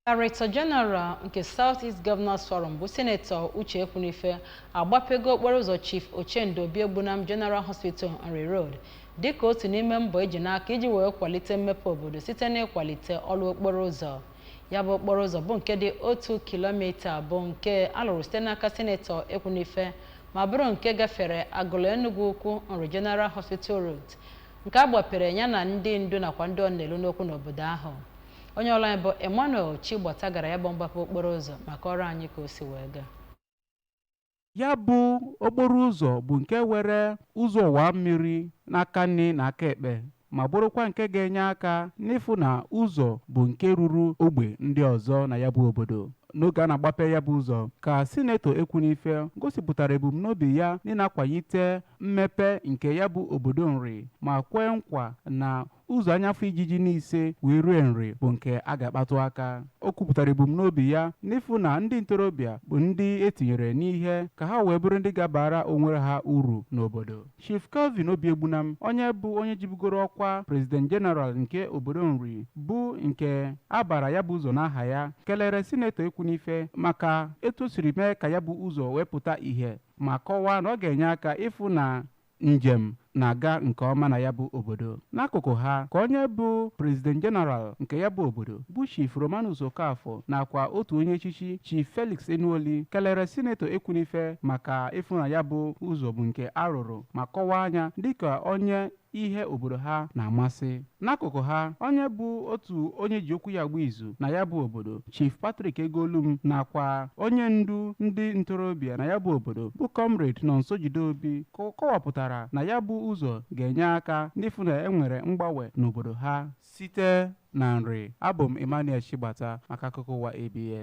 Director General nke South East Governors Forum bụ Senator Ekwunife agbapego okporo ụzọ Chief Ochendo Biegbunam General Hospital Nri Road dịka otu n'ime mbọ eji n'aka iji wee kwalite mmepe obodo site n'ịkwalite ọrụ okporo ụzọ. Ya bụ okporo ụzọ bụ nke dị 1 kilomita bụ nke alụrụ site n'aka Senator Ekwunife ma bụrụ nke gafere Agụlụ Enugu Ukwu Nri General Hospital Road nke agbapere ya na ndị ndu nakwa ndị ọ na-elu n'okwu n'obodo ahụ. Onye ọrụ anyị bụ Emmanuel Chigbata gara ya bụ mgbapụ okporo ụzọ maka ọrụ anyị ka o si wee gaa. Ya bụ okporo ụzọ bụ nke were ụzọ ọwa mmiri n'aka nri na aka ekpe ma bụrụkwa nke ga-enye aka n'ịfụ na ụzọ bụ nke ruru ogbe ndị ọzọ na ya bụ obodo. N'oge a na-agbape ya bụ ụzọ ka Senator Ekwunife gosipụtara ebumnobi ya n'ịnakwanyite mmepe nke ya bụ obodo Nri ma kwee nkwa na ụzọ anyafọ ijiji n'ise wee rue Nri bụ nke a ga-akpatụ aka. O kwupụtara ebumnobi ya n'ịfụ na ndị ntorobịa bụ ndị etinyere n'ihe ka ha wee bụrụ ndị gabara onwe ha uru n'obodo. Chief Calvin Obiegbunam, onye bụ onye jibugoro ọkwa President General nke obodo Nri bụ nke abara ya bụ ụzọ n'aha ya, kelere Senator Ekwunife maka etu o siri mee ka ya bụ ụzọ wee pụta ìhè ma kọwaa na ọ ga-enye aka ịfụ na njem na-aga nke ọma na ya bụ obodo. N'akụkụ ha ka onye bụ President General nke ya bụ obodo bụ Chief Romanus Okafọ nakwa otu onye echichi Chief Felix Enuoli kelere Senator Ekwunife maka ịfụ na ya bụ ụzọ bụ nke arụrụ ma kọwaa anya dịka onye ihe obodo ha na-amasị. N'akụkụ ha onye bụ otu onye ji okwu ya agba izu na ya bụ obodo Chief Patrick Egolum nakwa onye ndu ndị ntorobịa na ya bụ obodo bụ Comrade Nonso Jideobi kọwapụtara na ya bụ ụzọ ga-enye aka n'ịfụ na enwere mgbanwe n'obodo ha site na Nri. Abụ m Emmanuel Chigbata maka akụkọ ụwa ABS.